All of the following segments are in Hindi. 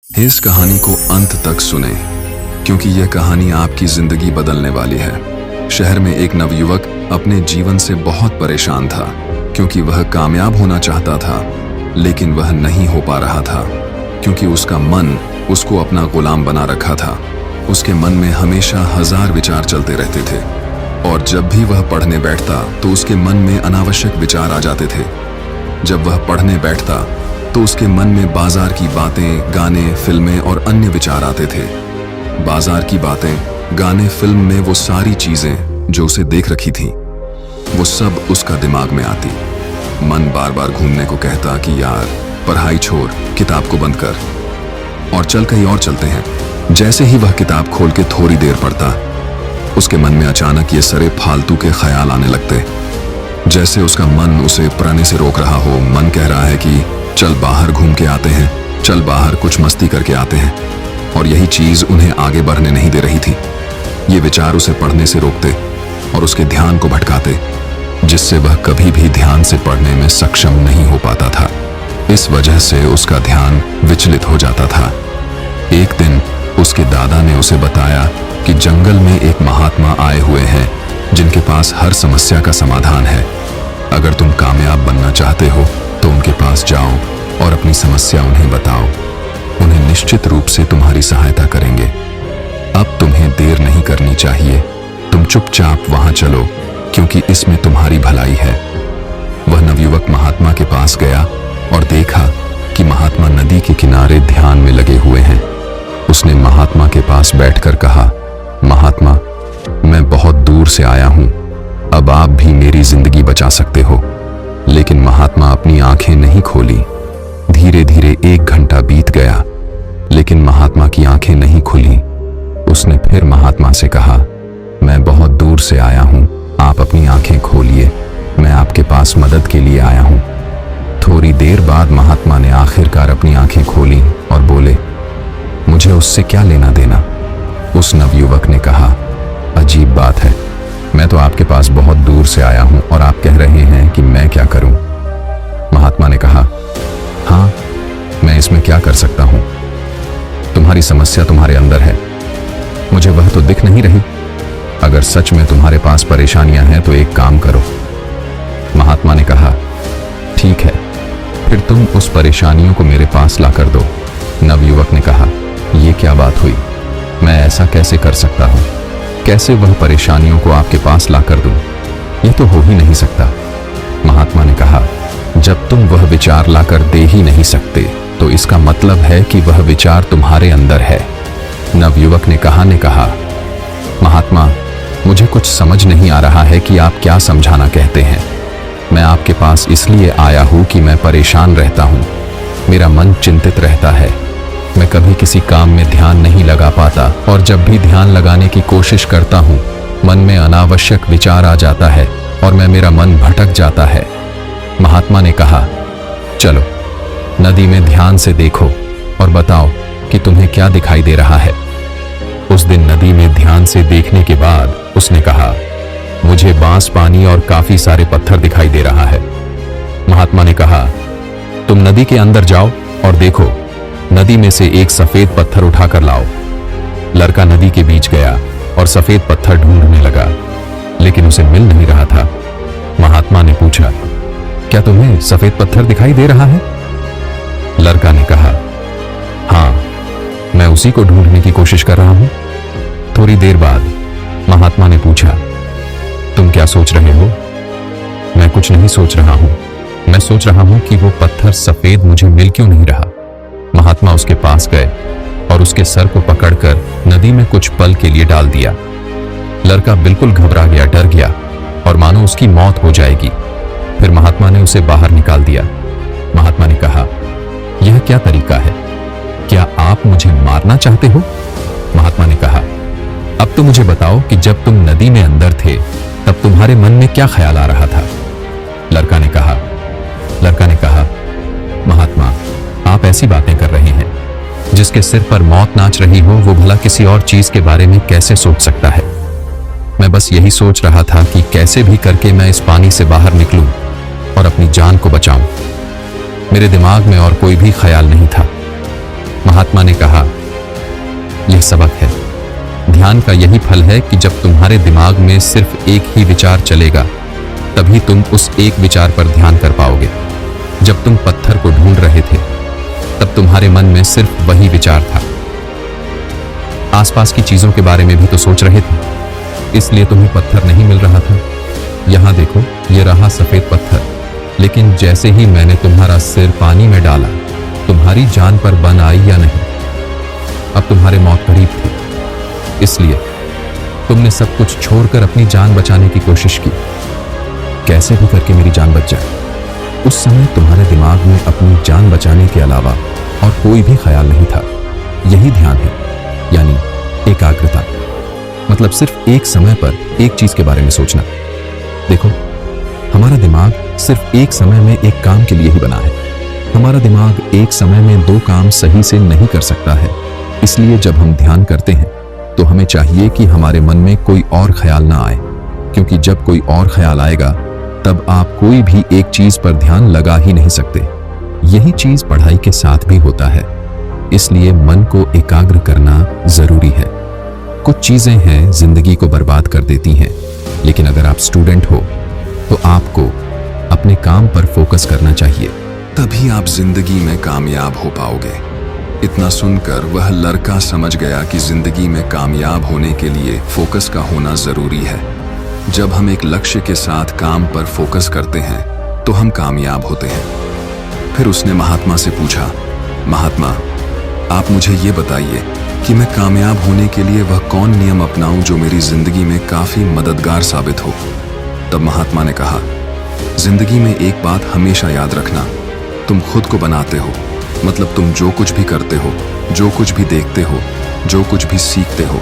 इस कहानी को अंत तक सुने क्योंकि यह कहानी आपकी जिंदगी बदलने वाली है। शहर में एक नवयुवक अपने जीवन से बहुत परेशान था क्योंकि वह कामयाब होना चाहता था, लेकिन वह नहीं हो पा रहा था क्योंकि उसका मन उसको अपना गुलाम बना रखा था। उसके मन में हमेशा हजार विचार चलते रहते थे और जब भी वह पढ़ने बैठता तो उसके मन में अनावश्यक विचार आ जाते थे। जब वह पढ़ने बैठता तो उसके मन में बाजार की बातें, गाने, फिल्में और अन्य विचार आते थे। बाजार की बातें, गाने, फिल्म में वो सारी चीजें जो उसे देख रखी थी, वो सब उसका दिमाग में आती। मन बार बार घूमने को कहता कि यार पढ़ाई छोड़, किताब को बंद कर और चल कहीं और चलते हैं। जैसे ही वह किताब खोल के थोड़ी देर पढ़ता, उसके मन में अचानक ये सारे फालतू के ख्याल आने लगते, जैसे उसका मन उसे पढ़ने से रोक रहा हो। मन कह रहा है कि चल बाहर घूम के आते हैं, चल बाहर कुछ मस्ती करके आते हैं, और यही चीज उन्हें आगे बढ़ने नहीं दे रही थी। ये विचार उसे पढ़ने से रोकते और उसके ध्यान को भटकाते, जिससे वह कभी भी ध्यान से पढ़ने में सक्षम नहीं हो पाता था। इस वजह से उसका ध्यान विचलित हो जाता था। एक दिन उसके दादा ने उसे बताया कि जंगल में एक महात्मा आए हुए हैं जिनके पास हर समस्या का समाधान है। अगर तुम कामयाब बनना चाहते हो तो उनके पास जाओ और अपनी समस्या उन्हें बताओ। उन्हें निश्चित रूप से तुम्हारी सहायता करेंगे। अब तुम्हें देर नहीं करनी चाहिए, तुम चुपचाप वहां चलो क्योंकि इसमें तुम्हारी भलाई है। वह नवयुवक महात्मा के पास गया और देखा कि महात्मा नदी के किनारे ध्यान में लगे हुए हैं। उसने महात्मा के पास बैठकर कहा, महात्मा, मैं बहुत दूर से आया हूं, अब आप भी मेरी जिंदगी बचा सकते हो। लेकिन महात्मा अपनी आंखें नहीं खोली। धीरे धीरे 1 घंटा बीत गया, लेकिन महात्मा की आंखें नहीं खुली। उसने फिर महात्मा से कहा, मैं बहुत दूर से आया हूं, आप अपनी आंखें खोलिए, मैं आपके पास मदद के लिए आया हूं। थोड़ी देर बाद महात्मा ने आखिरकार अपनी आंखें खोली और बोले, मुझे उससे क्या लेना देना। उस नवयुवक ने कहा, अजीब बात है, मैं तो आपके पास बहुत दूर से आया हूं और आप कह रहे हैं कि मैं क्या करूं। महात्मा ने कहा, हाँ, मैं इसमें क्या कर सकता हूं, तुम्हारी समस्या तुम्हारे अंदर है, मुझे वह तो दिख नहीं रही। अगर सच में तुम्हारे पास परेशानियां हैं तो एक काम करो। महात्मा ने कहा, ठीक है, फिर तुम उस परेशानियों को मेरे पास ला कर दो। नवयुवक ने कहा, यह क्या बात हुई, मैं ऐसा कैसे कर सकता हूं, कैसे वह परेशानियों को आपके पास ला कर दूं, यह तो हो ही नहीं सकता। महात्मा ने कहा, जब तुम वह विचार लाकर दे ही नहीं सकते तो इसका मतलब है कि वह विचार तुम्हारे अंदर है। नवयुवक ने कहा, महात्मा, मुझे कुछ समझ नहीं आ रहा है कि आप क्या समझाना कहते हैं। मैं आपके पास इसलिए आया हूं कि मैं परेशान रहता हूं, मेरा मन चिंतित रहता है, मैं कभी किसी काम में ध्यान नहीं लगा पाता और जब भी ध्यान लगाने की कोशिश करता हूं, मन में अनावश्यक विचार आ जाता है और मेरा मन भटक जाता है। महात्मा ने कहा, चलो नदी में ध्यान से देखो और बताओ कि तुम्हें क्या दिखाई दे रहा है। उस दिन नदी में ध्यान से देखने के बाद उसने कहा, मुझे बांस, पानी और काफी सारे पत्थर दिखाई दे रहा है। महात्मा ने कहा, तुम नदी के अंदर जाओ और देखो, नदी में से एक सफेद पत्थर उठाकर लाओ। लड़का नदी के बीच गया और सफेद पत्थर ढूंढने लगा, लेकिन उसे मिल नहीं रहा था। महात्मा ने पूछा, क्या तुम्हें सफेद पत्थर दिखाई दे रहा है? लड़का ने कहा, हाँ, मैं उसी को ढूंढने की कोशिश कर रहा हूं। थोड़ी देर बाद महात्मा ने पूछा, तुम क्या सोच रहे हो? मैं कुछ नहीं सोच रहा हूं, मैं सोच रहा हूं कि वो पत्थर सफेद मुझे मिल क्यों नहीं रहा। महात्मा उसके पास गए और उसके सर को पकड़कर नदी में कुछ पल के लिए डाल दिया। लड़का बिल्कुल घबरा गया, डर गया और मानो उसकी मौत हो जाएगी। फिर महात्मा ने उसे बाहर निकाल दिया। महात्मा ने कहा, यह क्या तरीका है, क्या आप मुझे मारना चाहते हो? महात्मा ने कहा, अब तो मुझे बताओ कि जब तुम नदी में अंदर थे तब तुम्हारे मन में क्या ख्याल आ रहा था। लड़का ने कहा, महात्मा, आप ऐसी बातें कर रहे हैं, जिसके सिर पर मौत नाच रही हो वो भला किसी और चीज के बारे में कैसे सोच सकता है। मैं बस यही सोच रहा था कि कैसे भी करके मैं इस पानी से बाहर निकलूं और अपनी जान को बचाऊं। मेरे दिमाग में और कोई भी ख्याल नहीं था। महात्मा ने कहा, यह सबक है। ध्यान का यही फल है कि जब तुम्हारे दिमाग में सिर्फ एक ही विचार चलेगा, तभी तुम उस एक विचार पर ध्यान कर पाओगे। जब तुम पत्थर को ढूंढ रहे थे, तब तुम्हारे मन में सिर्फ वही विचार था। आसपास की चीजों के बारे में भी तो सोच रहे थे, इसलिए तुम्हें पत्थर नहीं मिल रहा था। यहां देखो, ये रहा सफेद पत्थर, लेकिन जैसे ही मैंने तुम्हारा सिर पानी में डाला, तुम्हारी जान पर बन आई या नहीं? अब तुम्हारे मौत करीब थी, इसलिए तुमने सब कुछ छोड़कर अपनी जान बचाने की कोशिश की। कैसे भी करके मेरी जान बच जाए। उस समय तुम्हारे दिमाग में अपनी जान बचाने के अलावा और कोई भी ख्याल नहीं था। यही ध्यान है, यानी एकाग्रता। मतलब सिर्फ एक समय पर एक चीज के बारे में सोचना। देखो, हमारा दिमाग सिर्फ एक समय में एक काम के लिए ही बना है। हमारा दिमाग एक समय में दो काम सही से नहीं कर सकता है। इसलिए जब हम ध्यान करते हैं तो हमें चाहिए कि हमारे मन में कोई और ख्याल ना आए, क्योंकि जब कोई और ख्याल आएगा तब आप कोई भी एक चीज पर ध्यान लगा ही नहीं सकते। यही चीज पढ़ाई के साथ भी होता है। इसलिए मन को एकाग्र करना जरूरी है। कुछ चीजें हैं जिंदगी को बर्बाद कर देती हैं, लेकिन अगर आप स्टूडेंट हो तो आपको अपने काम पर फोकस करना चाहिए, तभी आप जिंदगी में कामयाब हो पाओगे। इतना सुनकर वह लड़का समझ गया कि जिंदगी में कामयाब होने के लिए फोकस का होना जरूरी है। जब हम एक लक्ष्य के साथ काम पर फोकस करते हैं तो हम कामयाब होते हैं। फिर उसने महात्मा से पूछा, महात्मा, आप मुझे ये बताइए कि मैं कामयाब होने के लिए वह कौन नियम अपनाऊं जो मेरी जिंदगी में काफी मददगार साबित हो। तब महात्मा ने कहा, जिंदगी में एक बात हमेशा याद रखना, तुम खुद को बनाते हो। मतलब तुम जो कुछ भी करते हो, जो कुछ भी देखते हो, जो कुछ भी सीखते हो,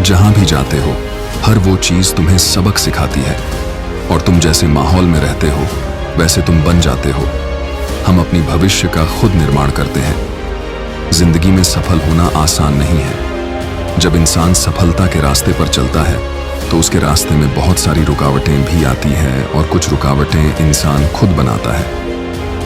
जहां भी जाते हो, हर वो चीज तुम्हें सबक सिखाती है। और तुम जैसे माहौल में रहते हो वैसे तुम बन जाते हो। हम अपनी भविष्य का खुद निर्माण करते हैं। जिंदगी में सफल होना आसान नहीं है। जब इंसान सफलता के रास्ते पर चलता है तो उसके रास्ते में बहुत सारी रुकावटें भी आती हैं, और कुछ रुकावटें इंसान खुद बनाता है।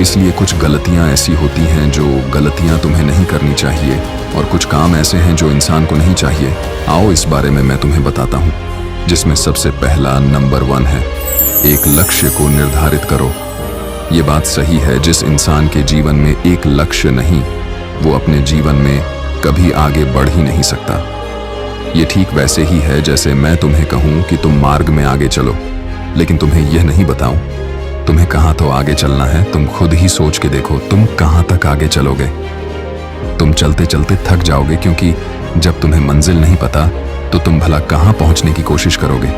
इसलिए कुछ गलतियां ऐसी होती हैं जो गलतियां तुम्हें नहीं करनी चाहिए, और कुछ काम ऐसे हैं जो इंसान को नहीं चाहिए। आओ इस बारे में मैं तुम्हें बताता हूँ, जिसमें सबसे पहला नंबर 1 है, एक लक्ष्य को निर्धारित करो। ये बात सही है, जिस इंसान के जीवन में एक लक्ष्य नहीं, वो अपने जीवन में कभी आगे बढ़ ही नहीं सकता। ये ठीक वैसे ही है जैसे मैं तुम्हें कहूं कि तुम मार्ग में आगे चलो, लेकिन तुम्हें यह नहीं बताऊं तुम्हें कहां तो आगे चलना है। तुम खुद ही सोच के देखो, तुम कहां तक आगे चलोगे। तुम चलते चलते थक जाओगे, क्योंकि जब तुम्हें मंजिल नहीं पता तो तुम भला कहां पहुंचने की कोशिश करोगे।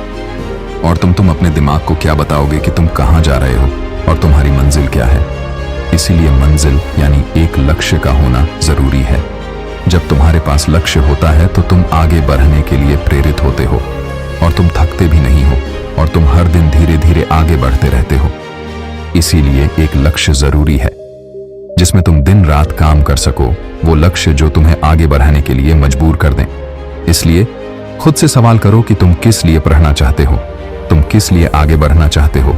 और तुम अपने दिमाग को क्या बताओगे कि तुम कहां जा रहे हो और तुम्हारी मंजिल क्या है। इसीलिए मंजिल यानी एक लक्ष्य का होना जरूरी है। जब तुम्हारे पास लक्ष्य होता है तो तुम आगे बढ़ने के लिए प्रेरित होते हो, और तुम थकते भी नहीं हो, और तुम हर दिन धीरे धीरे आगे बढ़ते रहते हो। इसीलिए एक लक्ष्य जरूरी है जिसमें तुम दिन रात काम कर सको, वो लक्ष्य जो तुम्हें आगे बढ़ाने के लिए मजबूर कर दें। इसलिए खुद से सवाल करो कि तुम किस लिए पढ़ना चाहते हो, तुम किस लिए आगे बढ़ना चाहते हो,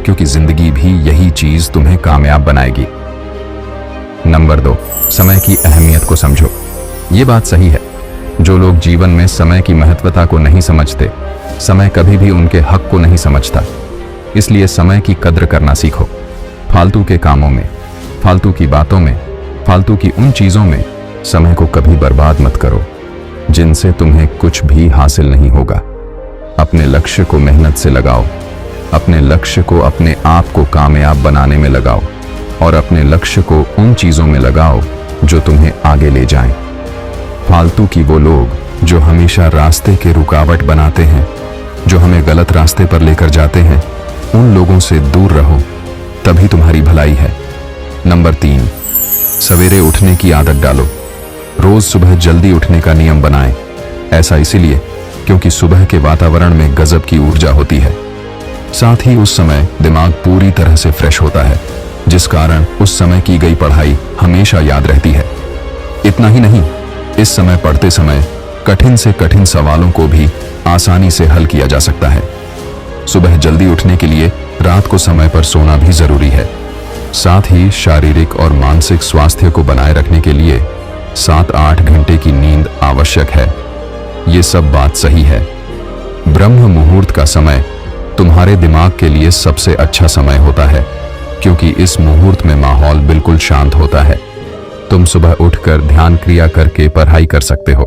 क्योंकि जिंदगी भी यही चीज तुम्हें कामयाब बनाएगी। नंबर 2, समय की अहमियत को समझो। ये बात सही है, जो लोग जीवन में समय की महत्वता को नहीं समझते, समय कभी भी उनके हक को नहीं समझता। इसलिए समय की कद्र करना सीखो। फालतू के कामों में, फालतू की बातों में, फालतू की उन चीजों में समय को कभी बर्बाद मत करो जिनसे तुम्हें कुछ भी हासिल नहीं होगा। अपने लक्ष्य को मेहनत से लगाओ, अपने लक्ष्य को अपने आप को कामयाब बनाने में लगाओ, और अपने लक्ष्य को उन चीजों में लगाओ जो तुम्हें आगे ले जाएं। फालतू की वो लोग जो हमेशा रास्ते के रुकावट बनाते हैं, जो हमें गलत रास्ते पर लेकर जाते हैं, उन लोगों से दूर रहो, तभी तुम्हारी भलाई है। नंबर 3, सवेरे उठने की आदत डालो। रोज सुबह जल्दी उठने का नियम बनाएं। ऐसा इसीलिए क्योंकि सुबह के वातावरण में गजब की ऊर्जा होती है। साथ ही उस समय दिमाग पूरी तरह से फ्रेश होता है, जिस कारण उस समय की गई पढ़ाई हमेशा याद रहती है। इतना ही नहीं, इस समय पढ़ते समय कठिन से कठिन सवालों को भी आसानी से हल किया जा सकता है। सुबह जल्दी उठने के लिए रात को समय पर सोना भी जरूरी है। साथ ही शारीरिक और मानसिक स्वास्थ्य को बनाए रखने के लिए 7-8 घंटे की नींद आवश्यक है। ये सब बात सही है। ब्रह्म मुहूर्त का समय तुम्हारे दिमाग के लिए सबसे अच्छा समय होता है, क्योंकि इस मुहूर्त में माहौल बिल्कुल शांत होता है। तुम सुबह उठकर ध्यान क्रिया करके पढ़ाई कर सकते हो।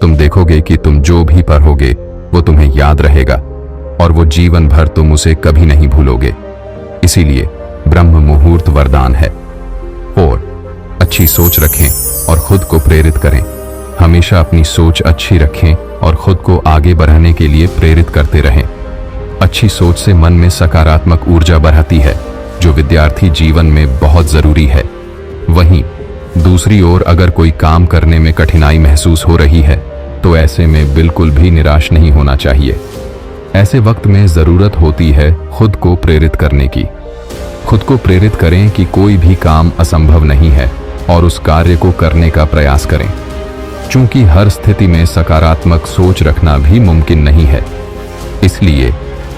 तुम देखोगे कि तुम जो भी पढ़ोगे वो तुम्हें याद रहेगा और वो जीवन भर तुम उसे कभी नहीं भूलोगे। इसीलिए ब्रह्म मुहूर्त वरदान है। और अच्छी सोच रखें और खुद को प्रेरित करें। हमेशा अपनी सोच अच्छी रखें और खुद को आगे बढ़ाने के लिए प्रेरित करते रहें। अच्छी सोच से मन में सकारात्मक ऊर्जा बढ़ती है, जो विद्यार्थी जीवन में बहुत जरूरी है। वहीं दूसरी ओर अगर कोई काम करने में कठिनाई महसूस हो रही है तो ऐसे में बिल्कुल भी निराश नहीं होना चाहिए। ऐसे वक्त में जरूरत होती है खुद को प्रेरित करने की। खुद को प्रेरित करें कि कोई भी काम असंभव नहीं है और उस कार्य को करने का प्रयास करें। चूंकि हर स्थिति में सकारात्मक सोच रखना भी मुमकिन नहीं है, इसलिए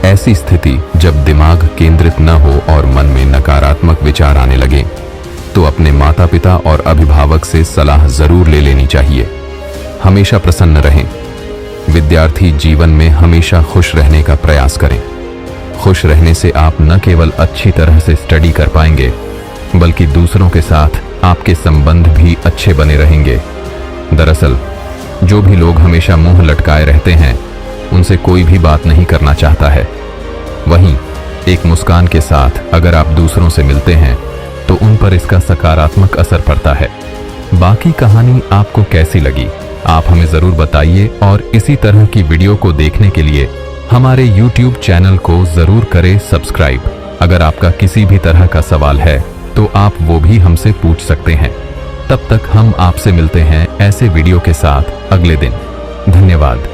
ऐसी स्थिति जब दिमाग केंद्रित न हो और मन में नकारात्मक विचार आने लगे तो अपने माता पिता और अभिभावक से सलाह जरूर ले लेनी चाहिए। हमेशा प्रसन्न रहें। विद्यार्थी जीवन में हमेशा खुश रहने का प्रयास करें। खुश रहने से आप न केवल अच्छी तरह से स्टडी कर पाएंगे, बल्कि दूसरों के साथ आपके संबंध भी अच्छे बने रहेंगे। दरअसल जो भी लोग हमेशा मुंह लटकाए रहते हैं, उनसे कोई भी बात नहीं करना चाहता है। वहीं एक मुस्कान के साथ अगर आप दूसरों से मिलते हैं तो उन पर इसका सकारात्मक असर पड़ता है। बाकी कहानी आपको कैसी लगी, आप हमें जरूर बताइए और इसी तरह की वीडियो को देखने के लिए हमारे YouTube चैनल को जरूर करें सब्सक्राइब। अगर आपका किसी भी तरह का सवाल है तो आप वो भी हमसे पूछ सकते हैं। तब तक हम आपसे मिलते हैं ऐसे वीडियो के साथ अगले दिन। धन्यवाद।